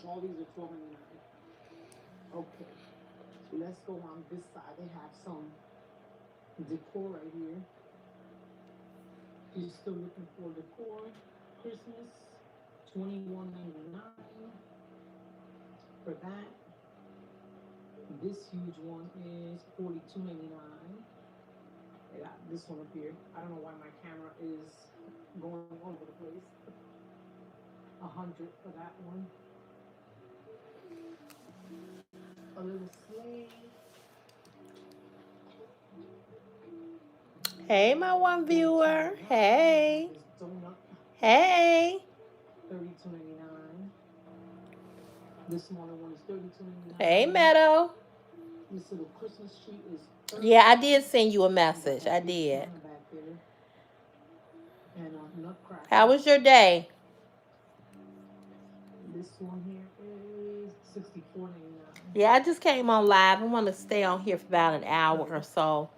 All these are $12.99. Okay, so let's go on this side. They have some decor right here. If you're still looking for decor, Christmas, $21.99 for that. This huge one is $42.99. They got this one up here. I don't know why my camera is going all over the place. $100 for that one. A little sleigh. Hey, my one viewer. Hey. Hey. $32.99. This smaller one is $32.99. Hey, Meadow. This little Christmas tree is Yeah, I did send you a message. I did. And nutcracker. How was your day? This one here is $64.99. Yeah, I just came on live. I want to stay on here for about an hour or so.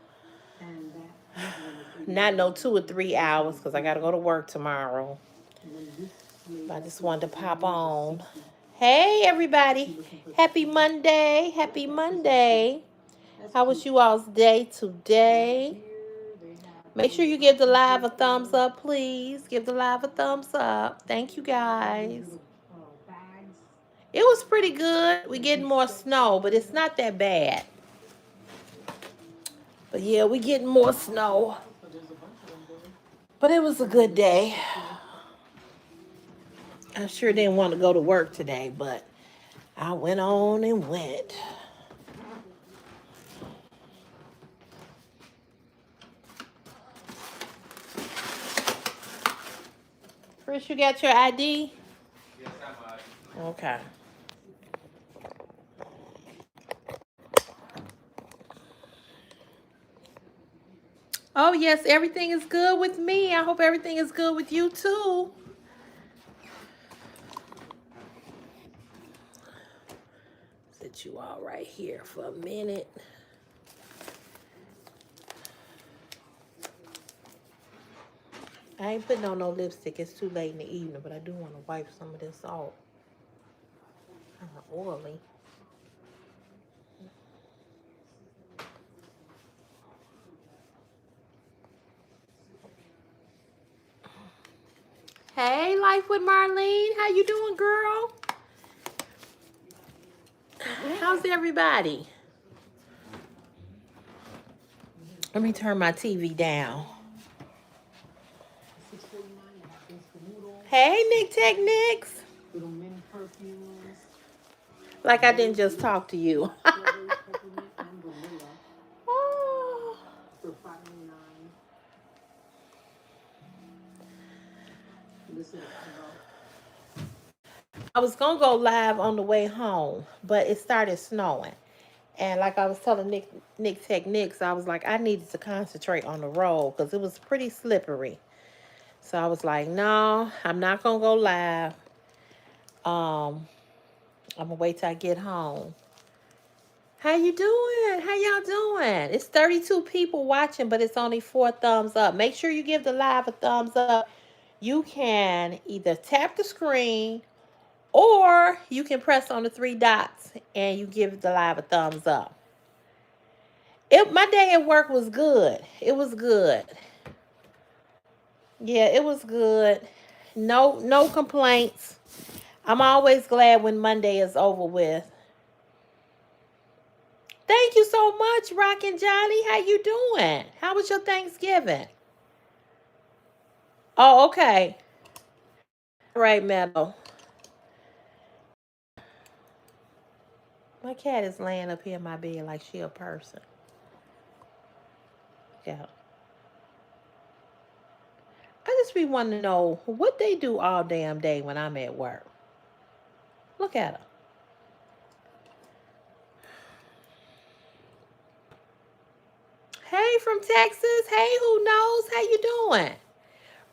And Not no 2 or 3 hours because I got to go to work tomorrow. I just wanted to pop on. Hey, everybody. Happy Monday. Happy Monday. How was you all's day today? Make sure you give the live a thumbs up, please. Give the live a thumbs up. Thank you, guys. It was pretty good. We're getting more snow, but it's not that bad. But yeah, we're getting more snow. But it was a good day. I sure didn't want to go to work today, but I went on and went. Chris, you got your ID? Yes, I'm okay. Oh, yes, everything is good with me. I hope everything is good with you, too. Sit you all right here for a minute. I ain't putting on no lipstick. It's too late in the evening, but I do want to wipe some of this off. Kind of oily. Hey, Life with Marlene. How you doing, girl? How's everybody? Let me turn my TV down. Hey, Nick Tech Nicks. Like I didn't just talk to you. Oh. I was going to go live on the way home, but it started snowing. And like I was telling Nick Tech Nicks, I was like, I needed to concentrate on the road because it was pretty slippery. So I was like, no, I'm not going to go live. I'm going to wait till I get home. How you doing? How y'all doing? It's 32 people watching, but it's only 4 thumbs up. Make sure you give the live a thumbs up. You can either tap the screen or you can press on the 3 dots and you give the live a thumbs up. My day at work was good. It was good. Yeah, it was good. No complaints. I'm always glad when Monday is over with. Thank you so much, Rockin' Johnny. How you doing? How was your Thanksgiving? Oh, okay. All right, Meadow. My cat is laying up here in my bed like she a person. Yeah. I just be wanting to know what they do all damn day when I'm at work. Look at her. Hey, from Texas. Hey, who knows? How you doing?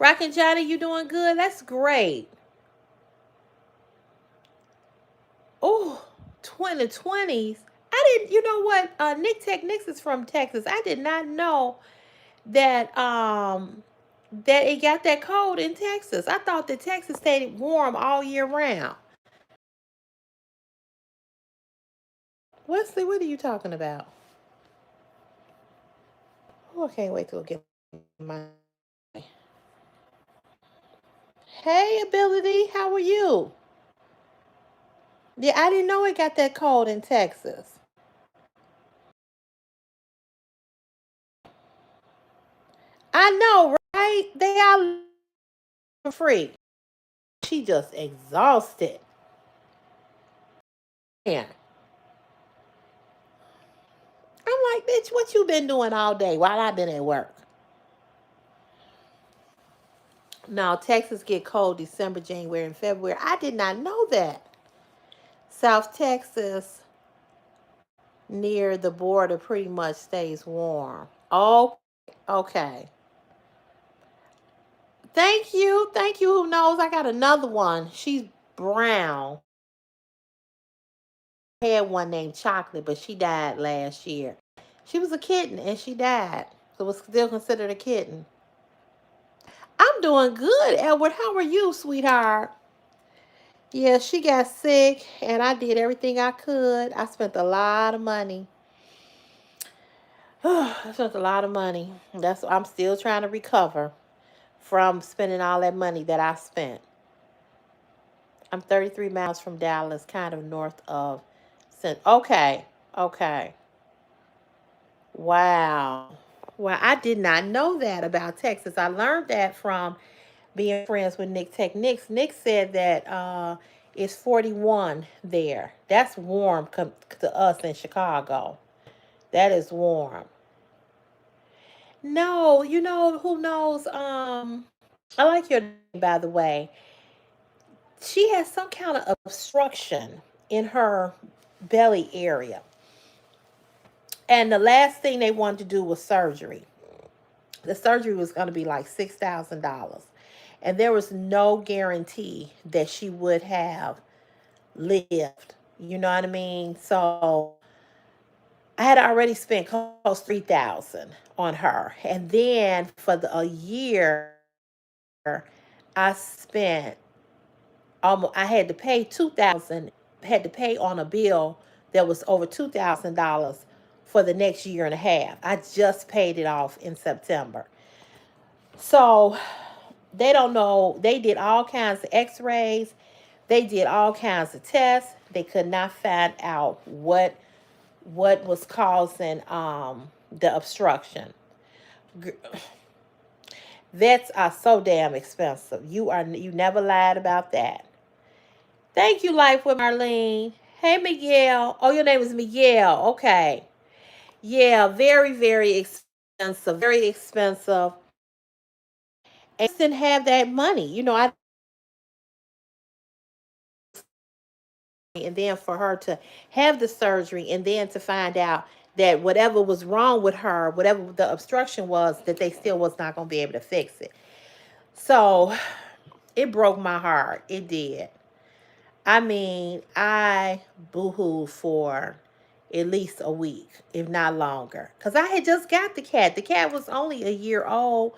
Rockin' Johnny, you doing good? That's great. Oh, 2020s. I didn't, you know what? Nick Tech Nicks is from Texas. I did not know that that it got that cold in Texas. I thought that Texas stayed warm all year round. Wesley, what are you talking about? Oh, I can't wait to go get my. Hey, Ability, how are you? Yeah, I didn't know it got that cold in Texas. I know, right? They are free. She just exhausted. Yeah. I'm like, bitch, what you been doing all day while I been at work? Now, Texas get cold December, January, and February. I did not know that. South Texas near the border pretty much stays warm. Oh, okay. Thank you. Thank you. Who knows? I got another one. She's brown. I had one named Chocolate, but she died last year. She was a kitten and she died. So it was still considered a kitten. I'm doing good, Edward. How are you, sweetheart? Yeah, she got sick and I did everything I could. I spent a lot of money. I spent a lot of money. That's I'm still trying to recover from spending all that money that I spent. I'm 33 miles from Dallas, kind of north of. Okay, okay. Wow. Well, I did not know that about Texas. I learned that from being friends with Nick Tech Nick. Nick said that it's 41 there. That's warm to us in Chicago. That is warm. No, you know who knows? I like your name, by the way. She has some kind of obstruction in her belly area. And the last thing they wanted to do was surgery. The surgery was going to be like $6,000. And there was no guarantee that she would have lived. You know what I mean? So I had already spent close to 3,000 on her. And then for a year, I spent almost I had to pay 2,000, had to pay on a bill that was over $2,000 for the next year and a half. I just paid it off in September. So they don't know. They did all kinds of x-rays. They did all kinds of tests. They could not find out what was causing the obstruction. Vets are so damn expensive. You never lied about that. Thank you, Life with Marlene. Hey, Miguel. Oh, your name is Miguel. Okay. Yeah, very, very expensive. Very expensive. And just didn't have that money. I and then for her to have the surgery and then to find out that whatever was wrong with her, whatever the obstruction was, that they still was not going to be able to fix it. So it broke my heart. It did. I mean, I boohooed for at least a week, if not longer, because I had just got the cat. The cat was only a year old.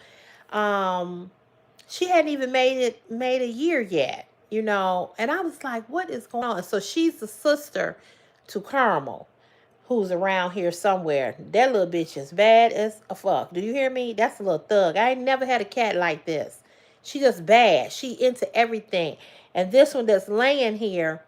Um, she hadn't even made a year yet, And I was like, "What is going on?" So she's the sister to Carmel, who's around here somewhere. That little bitch is bad as a fuck. Do you hear me? That's a little thug. I ain't never had a cat like this. She just bad. She into everything. And this one that's laying here,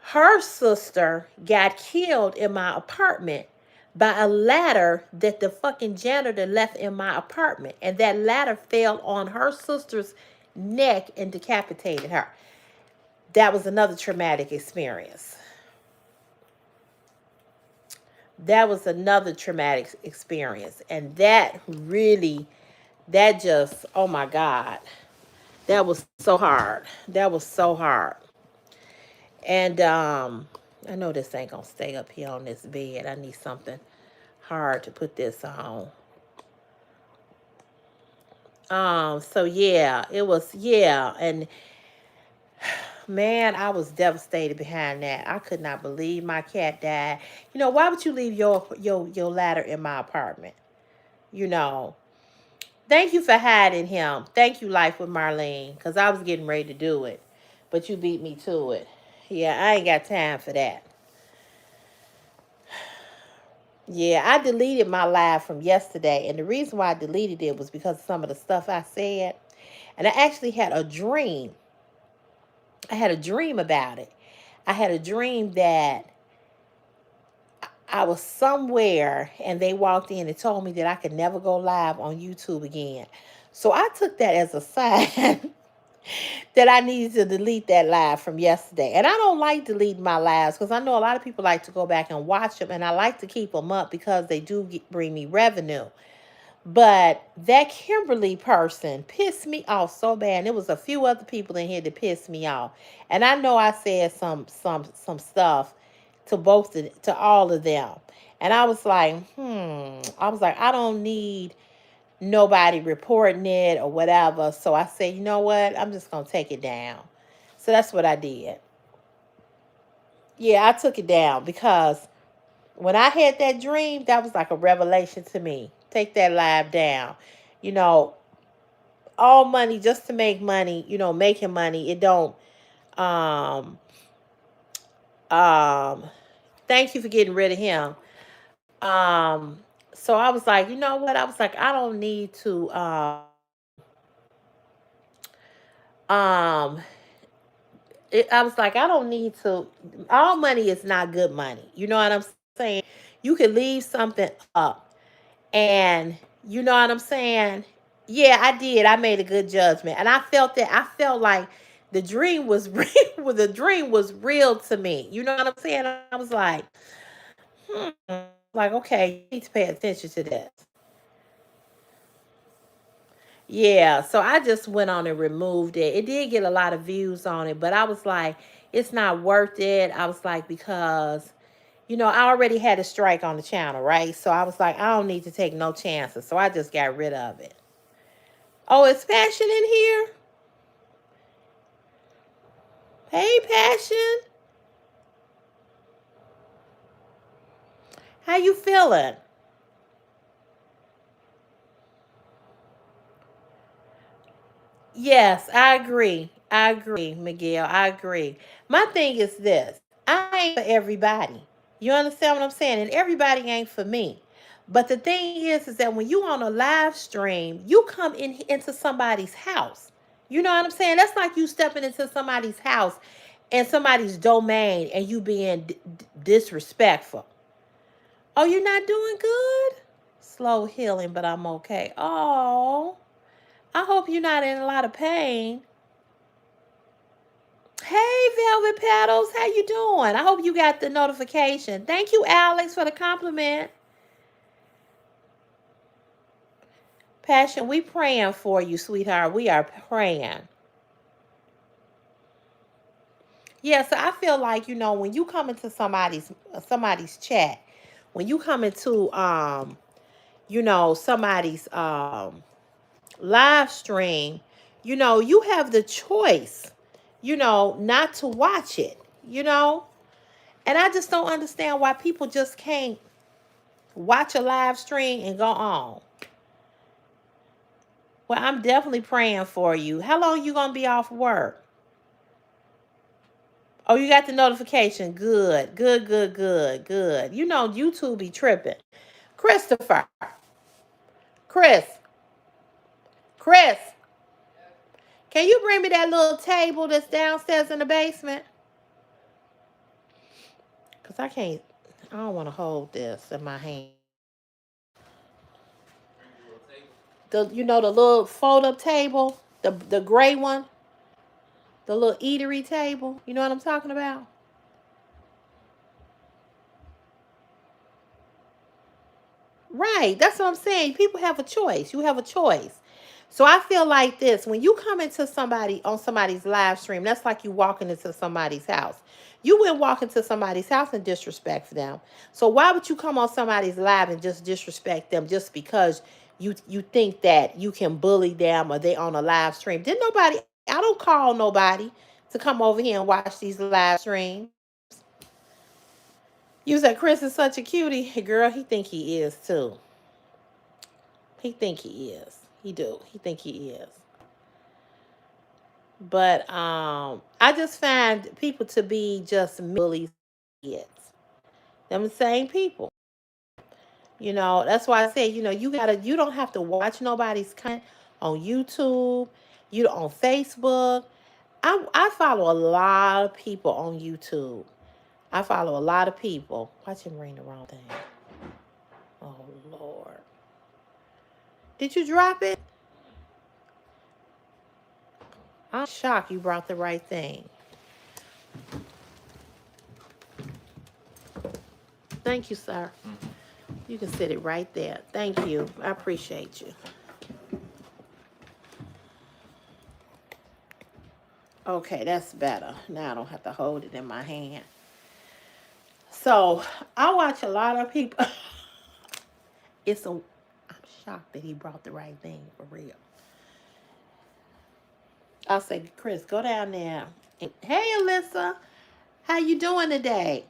her sister got killed in my apartment by a ladder that the fucking janitor left in my apartment. And that ladder fell on her sister's neck and decapitated her. That was another traumatic experience. That was another traumatic experience. And that really, that just, oh my God, that was so hard. That was so hard. And I know this ain't gonna stay up here on this bed. I need something hard to put this on. So yeah, it was yeah, and man, I was devastated behind that. I could not believe my cat died. Why would you leave your ladder in my apartment? You know. Thank you for hiding him. Thank you, Life with Marlene, because I was getting ready to do it. But you beat me to it. Yeah, I ain't got time for that. Yeah, I deleted my live from yesterday, and the reason why I deleted it was because of some of the stuff I said. And I actually had a dream. I had a dream about it. I had a dream that I was somewhere and they walked in and told me that I could never go live on YouTube again. So I took that as a sign that I needed to delete that live from yesterday. And I don't like deleting my lives because I know a lot of people like to go back and watch them, and I like to keep them up because they do bring me revenue. But that Kimberly person pissed me off so bad. And there was a few other people in here that pissed me off. And I know I said some stuff to to all of them. And I was like, I was like, I don't need nobody reporting it or whatever. So I said, you know what? I'm just gonna take it down. So that's what I did. Yeah, I took it down because when I had that dream, that was like a revelation to me. Take that live down. You know, all money just to make money, making money, it don't um um thank you for getting rid of him. Um so I was like, you know what? I was like, I don't need to um I was like, I don't need to. All money is not good money. You know what I'm saying? You could leave something up, and you know what I'm saying? Yeah, I did. I made a good judgment, and I felt that. I felt like the dream was real. The dream was real to me. You know what I'm saying? I was like, okay, you need to pay attention to this. Yeah, so I just went on and removed it. It did get a lot of views on it, but I was like, it's not worth it. I was like, because I already had a strike on the channel, right? So I was like, I don't need to take no chances. So I just got rid of it. Oh, it's Passion in here? Hey, Passion. How you feeling? Yes, I agree. I agree, Miguel. I agree. My thing is this. I ain't for everybody. You understand what I'm saying? And everybody ain't for me. But the thing is that when you on a live stream, you come into somebody's house. You know what I'm saying? That's like you stepping into somebody's house and somebody's domain and you being disrespectful. Oh, you're not doing good? Slow healing, but I'm okay. Oh, I hope you're not in a lot of pain. Hey, Velvet Petals, how you doing? I hope you got the notification. Thank you, Alex, for the compliment. Passion, we praying for you, sweetheart. We are praying. Yeah, so I feel like, when you come into somebody's chat, when you come into somebody's live stream, you have the choice, not to watch it, you know? And I just don't understand why people just can't watch a live stream and go on. Well, I'm definitely praying for you. How long you gonna be off work? Oh, you got the notification. Good, good, good, good, good. YouTube be tripping. Christopher, Chris, Chris, can you bring me that little table that's downstairs in the basement? Cause I can't. I don't want to hold this in my hand. Bring you a little table. The little fold up table, the gray one, the little eatery table. You know what I'm talking about? Right. That's what I'm saying. People have a choice. You have a choice. So I feel like this when you come into somebody on somebody's live stream, that's like you walking into somebody's house. You wouldn't walk into somebody's house and disrespect them. So why would you come on somebody's live and just disrespect them just because you think that you can bully them or they on a live stream? Didn't nobody I don't call nobody to come over here and watch these live streams. You said Chris is such a cutie. Girl, he think he is too. He think he is. He do. He think he is. But I just find people to be just bullies kids. Them same people. That's why I say, you don't have to watch nobody's content on YouTube, on Facebook. I follow a lot of people on YouTube. I follow a lot of people. Watch him ring the wrong thing. Oh Lord. Did you drop it? I'm shocked you brought the right thing. Thank you, sir. You can sit it right there. Thank you. I appreciate you. Okay, that's better. Now I don't have to hold it in my hand. So I watch a lot of people. I'm shocked that he brought the right thing for real. I'll say, Chris, go down there. Hey, Alyssa, how you doing today?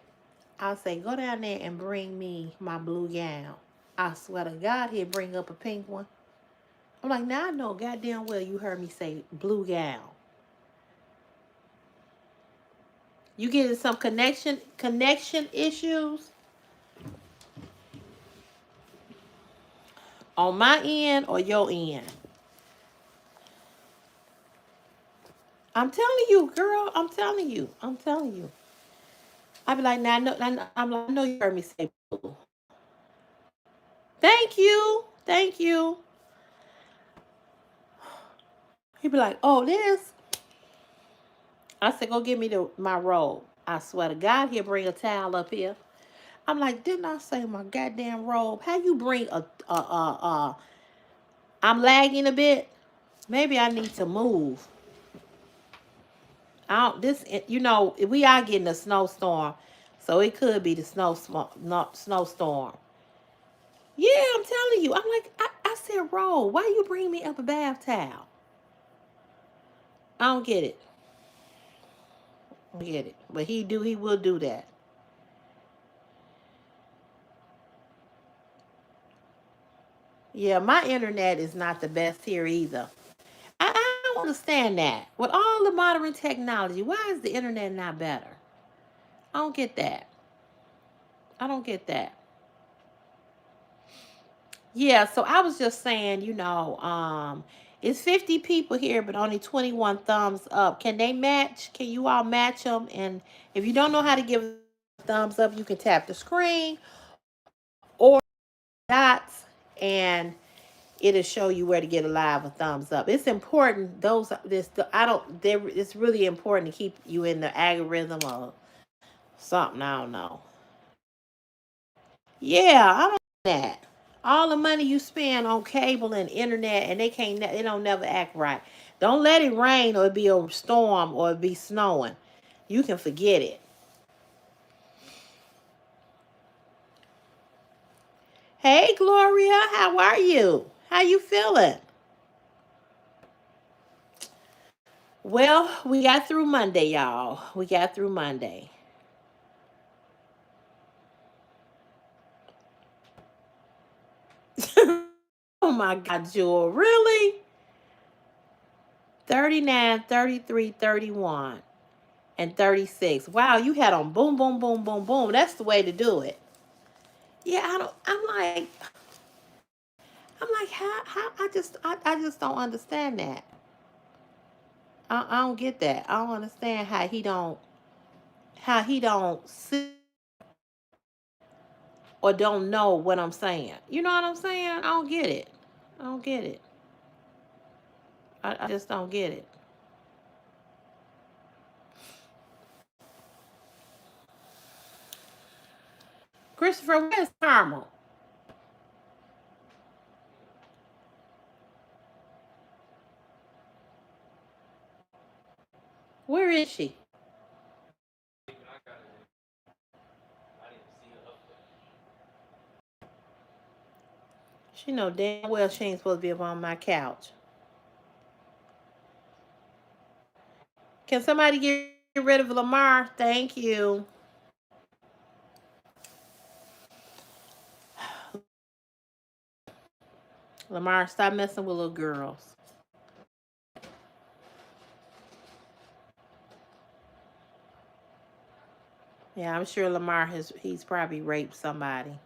I'll say, go down there and bring me my blue gown. I swear to God, he'll bring up a pink one. I'm like, now I know goddamn well you heard me say blue gown. You getting some connection issues on my end or your end? I'm telling you, girl. I'm telling you. I'm telling you. I be like, now I know you heard me say blue. Thank you. Thank you. He be like, oh, this. I said, go get me my robe. I swear to God, he'll bring a towel up here. I'm like, didn't I say my goddamn robe? How you bring I'm lagging a bit. Maybe I need to move. We are getting a snowstorm, so it could be the snowstorm. Yeah, I'm telling you. I'm like, I said, roll. Why you bring me up a bath towel? I don't get it. I don't get it. But he will do that. Yeah, my internet is not the best here either. I don't understand that. With all the modern technology, why is the internet not better? I don't get that. I don't get that. Yeah, so I was just saying, it's 50 people here, but only 21 thumbs up. Can they match? Can you all match them? And if you don't know how to give a thumbs up, you can tap the screen or dots, and it'll show you where to get a live a thumbs up. It's important. It's really important to keep you in the algorithm or something. I don't know. Yeah, I don't know that. All the money you spend on cable and internet, and they don't never act right. Don't let it rain or it be a storm or it be snowing. You can forget it. Hey, Gloria, how are you? How you feeling? Well, we got through Monday, y'all. We got through Monday. Oh my God, Jewel, really? 39, 33, 31, and 36. Wow, you had on boom, boom, boom, boom, boom. That's the way to do it. Yeah, I'm like, how I just don't understand that. I don't get that. I don't understand how he don't see or don't know what I'm saying. You know what I'm saying? I don't get it. I don't get it. I just don't get it. Christopher, where's Carmel? Where is she? She know damn well she ain't supposed to be up on my couch. Can somebody get rid of Lamar? Thank you. Lamar, stop messing with little girls. Yeah, I'm sure Lamar he's probably raped somebody.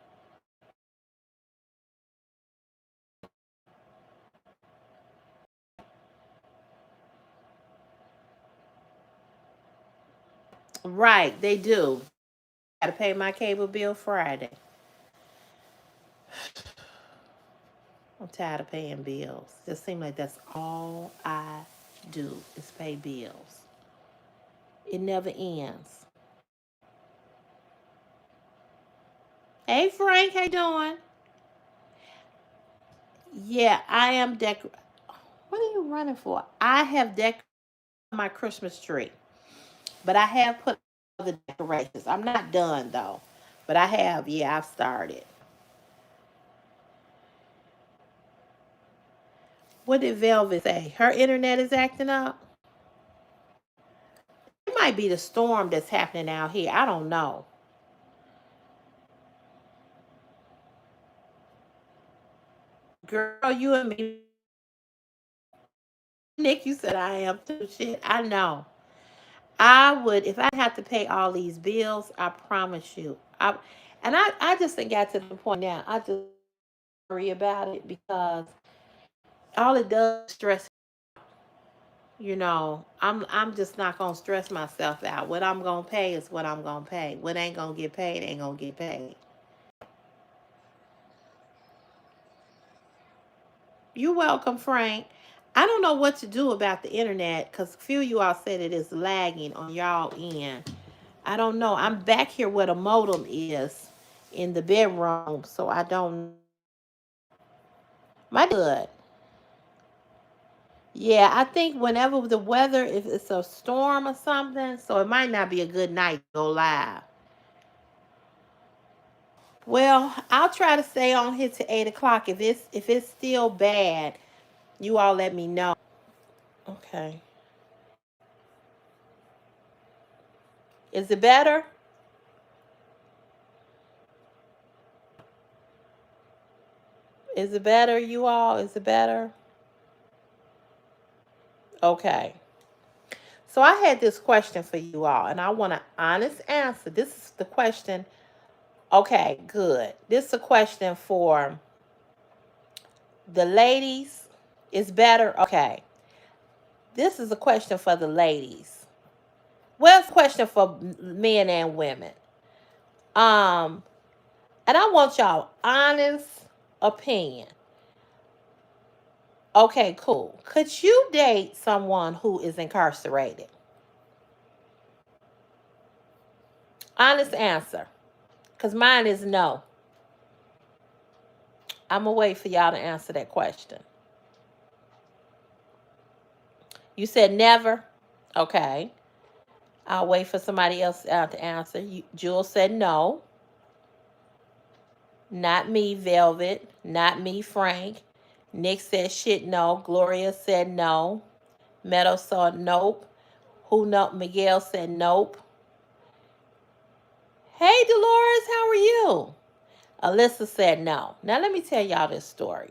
Right, they do. Gotta pay my cable bill Friday. I'm tired of paying bills. Just seems like that's all I do is pay bills. It never ends. Hey Frank, how you doing? Yeah, I am What are you running for? I have decorated my Christmas tree, but I have put other decorations. I'm not done though, but I have. Yeah, I've started. What did Velvet say? Her internet is acting up. It might be the storm that's happening out here. I don't know. Girl, you and me. Nick, you said I am too. Shit, I know. I would if I had to pay all these bills. I promise you. I just think got to the point now. I just worry about it because all it does is stress. I'm just not gonna stress myself out. What I'm gonna pay is what I'm gonna pay. What ain't gonna get paid ain't gonna get paid. You're welcome, Frank. I don't know what to do about the internet because a few of you all said it is lagging on y'all end. I don't know. I'm back here where the modem is in the bedroom, so I don't. My good. Yeah, I think whenever the weather, if it's a storm or something, so it might not be a good night to go live. Well, I'll try to stay on here to 8 o'clock. If it's still bad, you all let me know. Okay. Is it better? Is it better, you all? Is it better? Okay. So I had this question for you all, and I want an honest answer. This is the question. Okay, good. This is a question for the ladies. Is better? Okay. This is a question for the ladies. Well, it's a question for men and women. Um, and I want y'all honest opinion. Okay, cool. Could you date someone who is incarcerated? Honest answer. Because mine is no. I'm going to wait for y'all to answer that question. You said never? Okay. I'll wait for somebody else to answer. Jules said no. Not me, Velvet. Not me, Frank. Nick said shit no. Gloria said no. Meadow said nope. Who know? Miguel said nope. Hey, Dolores, how are you? Alyssa said no. Now, let me tell y'all this story.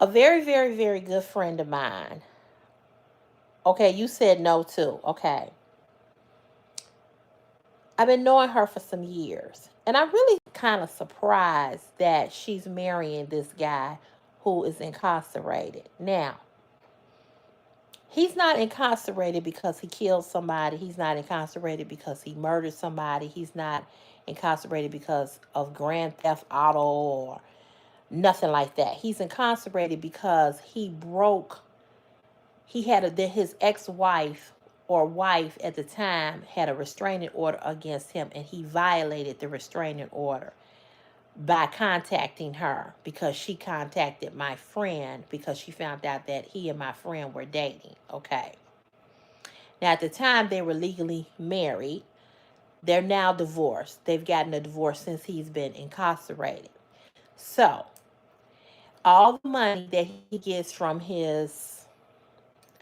A very, very, very good friend of mine. Okay, you said no too. Okay. I've been knowing her for some years. And I'm really kind of surprised that she's marrying this guy who is incarcerated. Now, he's not incarcerated because he killed somebody. He's not incarcerated because he murdered somebody. He's not incarcerated because of grand theft auto or nothing like that. He's incarcerated because he had his ex-wife or wife at the time had a restraining order against him, and he violated the restraining order by contacting her because she contacted my friend because she found out that he and my friend were dating. Okay. Now, at the time, they were legally married. They're now divorced. They've gotten a divorce since he's been incarcerated. So, all the money that he gets from his,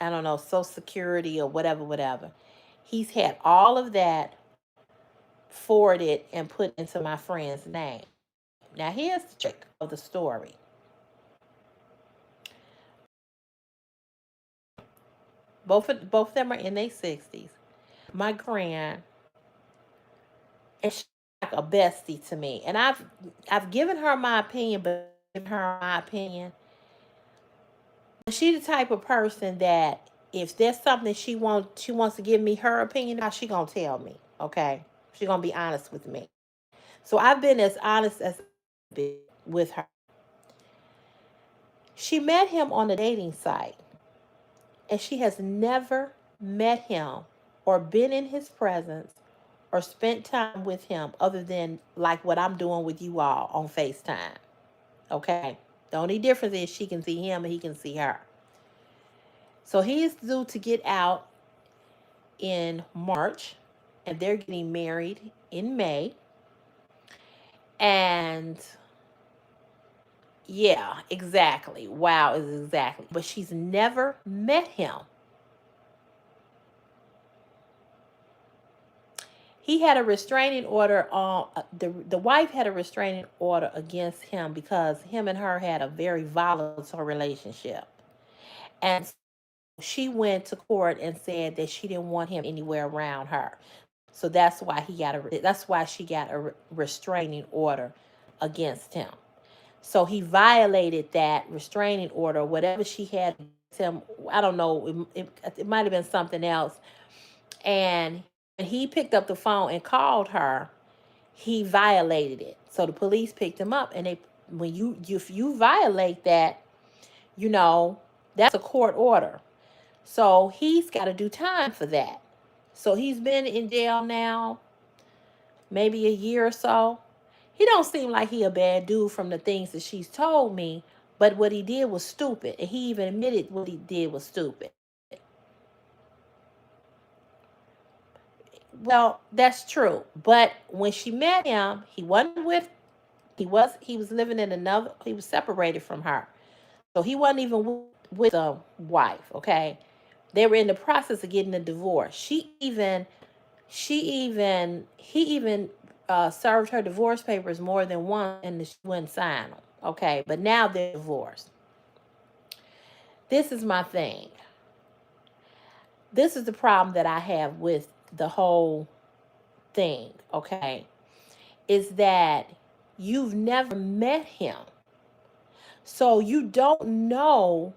I don't know, Social Security or whatever, whatever, he's had all of that forwarded and put into my friend's name. Now, here's the trick of the story. Both of them are in their 60s. My grand, and she's like a bestie to me. And I've given her my opinion, but given her my opinion. She's the type of person that If there's something she wants to give me her opinion about, she gonna tell me. Okay, she gonna be honest with me. So I've been as honest as I can be with her. She met him on a dating site, and she has never met him or been in his presence or spent time with him other than like what I'm doing with you all on FaceTime. Okay. The only difference is she can see him and he can see her. So he is due to get out in March, and they're getting married in May. And yeah, exactly. Wow is exactly. But she's never met him. He had a restraining order on the wife had a restraining order against him because him and her had a very volatile relationship. And she went to court and said that she didn't want him anywhere around her. So that's why she got a restraining order against him. So he violated that restraining order, whatever she had against him. I don't know. It might have been something else. And when he picked up the phone and called her, he violated it. So the police picked him up, and when you if you violate that, you know that's a court order. So he's got to do time for that. So he's been in jail now, maybe a year or so. He don't seem like he a bad dude from the things that she's told me, but what he did was stupid, and he even admitted what he did was stupid. Well, that's true. But when she met him, he was living in another. He was separated from her, so he wasn't even with the wife. Okay, they were in the process of getting a divorce. He even served her divorce papers more than once, and she wouldn't sign them. Okay, but now they're divorced. This is my thing. This is the problem that I have with the whole thing. Okay, is that you've never met him, so you don't know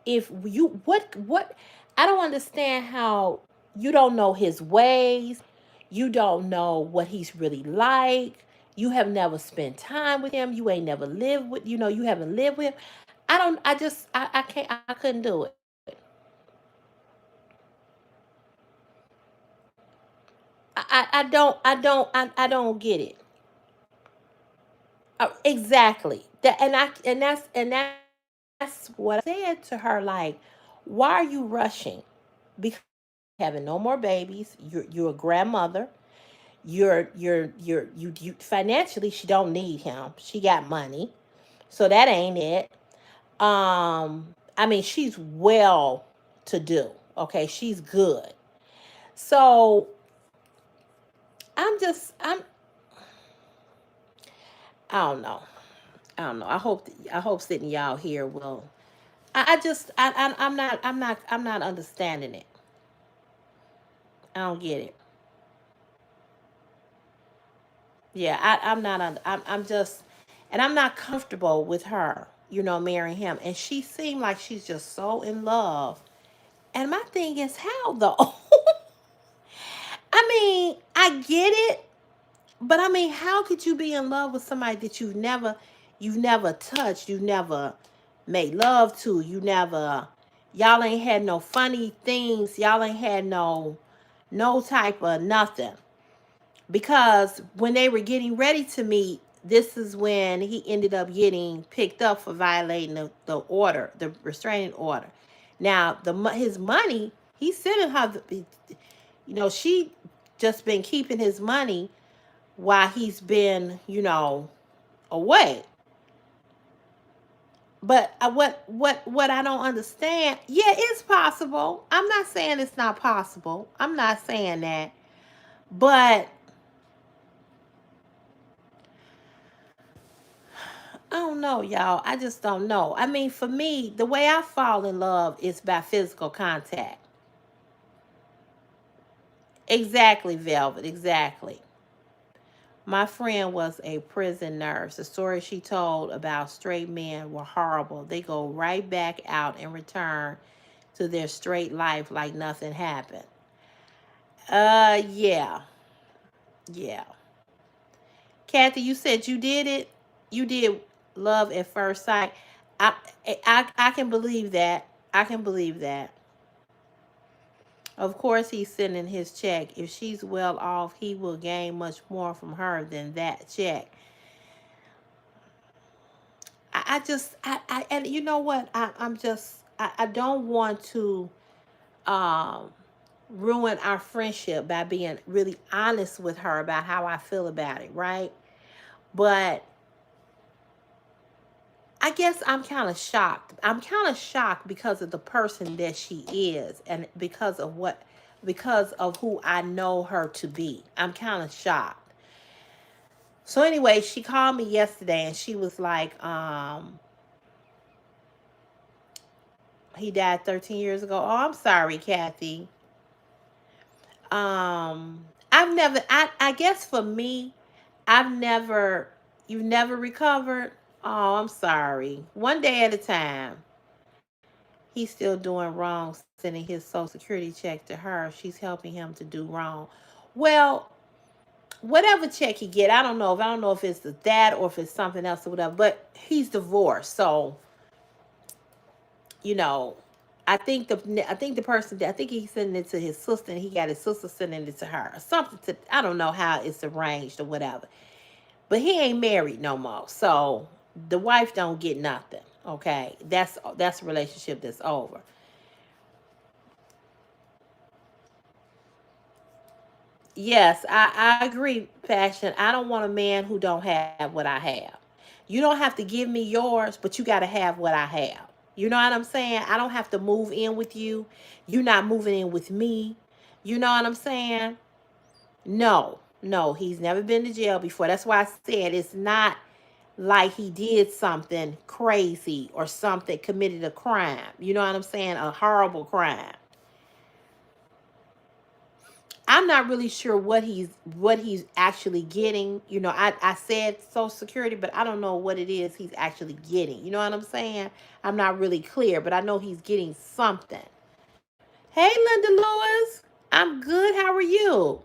if you what I don't understand how you don't know his ways, you don't know what he's really like, you have never spent time with him, you ain't never lived with you haven't lived with him. I can't, I couldn't do it. I don't get it. Exactly that, and that's what I said to her, like, why are you rushing? Because having no more babies, you're a grandmother. You financially, she don't need him. She got money, so that ain't it. I mean, she's well to do. Okay, she's good. So I'm I don't know. I don't know. I hope sitting y'all here will. I just I'm not understanding it. I don't get it. Yeah, I'm not. I'm just, and I'm not comfortable with her. Marrying him, and she seemed like she's just so in love. And my thing is, how though? I mean, I get it, but I mean, how could you be in love with somebody that you've never touched, you've never made love to, y'all ain't had no funny things, y'all ain't had no type of nothing. Because when they were getting ready to meet, this is when he ended up getting picked up for violating the order, the restraining order. Now, his money, he's sending her. She just been keeping his money while he's been, away. But what I don't understand, yeah, it's possible. I'm not saying it's not possible. I'm not saying that, but I don't know, y'all. I just don't know. I mean, for me, the way I fall in love is by physical contact. Exactly, Velvet. Exactly. My friend was a prison nurse. The stories she told about straight men were horrible. They go right back out and return to their straight life like nothing happened. Yeah, yeah. Kathy, you said you did it. You did love at first sight. I, I can believe that. I can believe that. Of course, he's sending his check. If she's well off, he will gain much more from her than that check. I just, and you know what? I'm just, I don't want to um, ruin our friendship by being really honest with her about how I feel about it, right? But I guess I'm kind of shocked. I'm kind of shocked because of the person that she is and because of who I know her to be. I'm kind of shocked. So anyway, she called me yesterday and she was like, he died 13 years ago. Oh, I'm sorry, Kathy. I've never I guess for me, I've never you've never recovered. Oh, I'm sorry. One day at a time. He's still doing wrong, sending his social security check to her. She's helping him to do wrong. Well, whatever check he get, I don't know if it's that or if it's something else or whatever. But he's divorced, so you know, I think the person I think he's sending it to his sister, and he got his sister sending it to her. Or something to I don't know how it's arranged or whatever. But he ain't married no more, so the wife don't get nothing. Okay, that's a relationship that's over. Yes, I agree, Passion. I don't want a man who don't have what I have. You don't have to give me yours, but you got to have what I have. You know what I'm saying? I don't have to move in with you. You're not moving in with me. You know what I'm saying? No, no, he's never been to jail before. That's why I said it's not like he did something crazy or something, committed a crime. You know what I'm saying? A horrible crime. I'm not really sure what he's actually getting. You know, I said Social Security, but I don't know what it is he's actually getting. You know what I'm saying? I'm not really clear, but I know he's getting something. Hey, Linda Lewis, I'm good. How are you?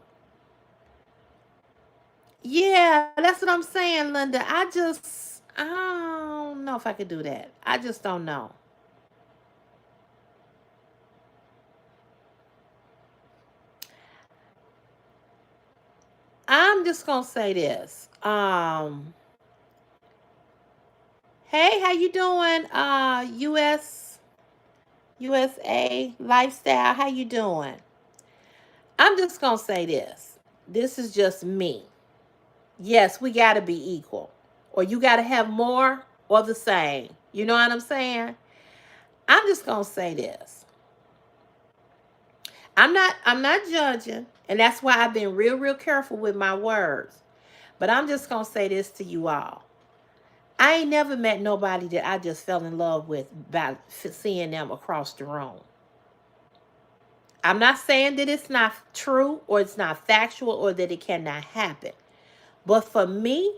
Yeah, that's what I'm saying, Linda. I don't know if I could do that. I just don't know. I'm just gonna say this. Hey, how you doing? USA lifestyle. How you doing? I'm just gonna say this. This is just me. Yes, we gotta be equal, or you gotta have more or the same. You know what I'm saying? I'm just gonna say this. I'm not judging, and that's why I've been real careful with my words. But I'm just gonna say this to you all. I ain't never met nobody that I just fell in love with by seeing them across the room. I'm not saying that it's not true or it's not factual or that it cannot happen. But for me,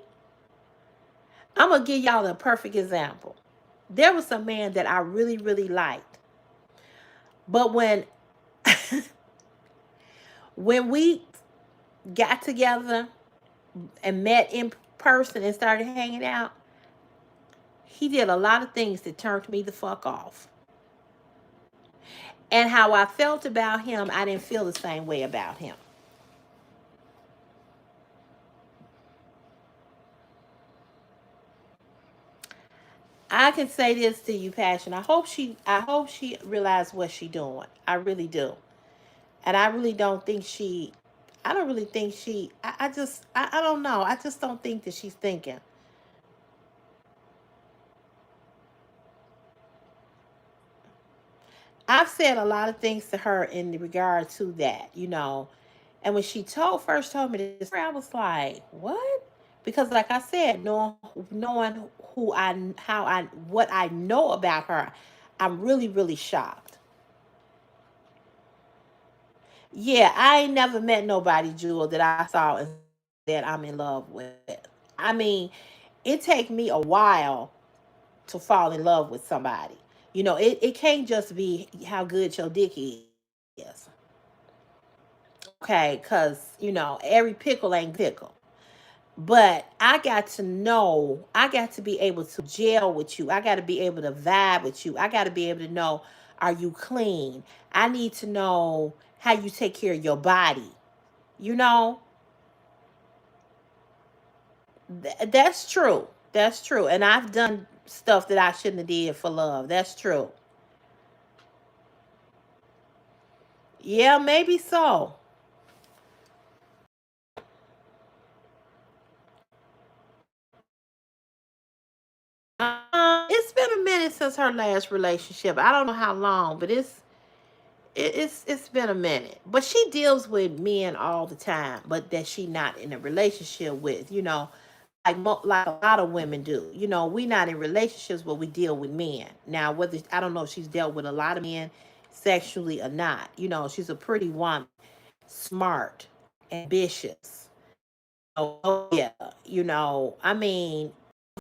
I'm going to give y'all a perfect example. There was a man that I really liked. But when we got together and met in person and started hanging out, he did a lot of things that turned me the fuck off. And how I felt about him, I didn't feel the same way about him. I can say this to you, Passion. I hope she realized what she doing. I really do. And I don't really think I don't know. I just don't think that she's thinking. I've said a lot of things to her in regard to that, you know. And when she first told me this, I was like, "What?" Because, like I said, knowing who how what I know about her, I'm really shocked. Yeah, I ain't never met nobody, Jewel, that I saw and said I'm in love with. I mean, it take me a while to fall in love with somebody. It can't just be how good your dick is. Okay, because, every pickle ain't good pickle. But I got to be able to gel with you. I got to be able to vibe with you. I got to be able to know, are you clean? I need to know how you take care of your body. You know, that's true. That's true. And I've done stuff that I shouldn't have did for love. That's true. Yeah, maybe so. It's been a minute since her last relationship. I don't know how long, but it's been a minute. But she deals with men all the time, but that she not in a relationship with. Like a lot of women do. We not in relationships, but we deal with men. Now, whether I don't know if she's dealt with a lot of men sexually or not. She's a pretty woman, smart, ambitious. Oh yeah, I mean,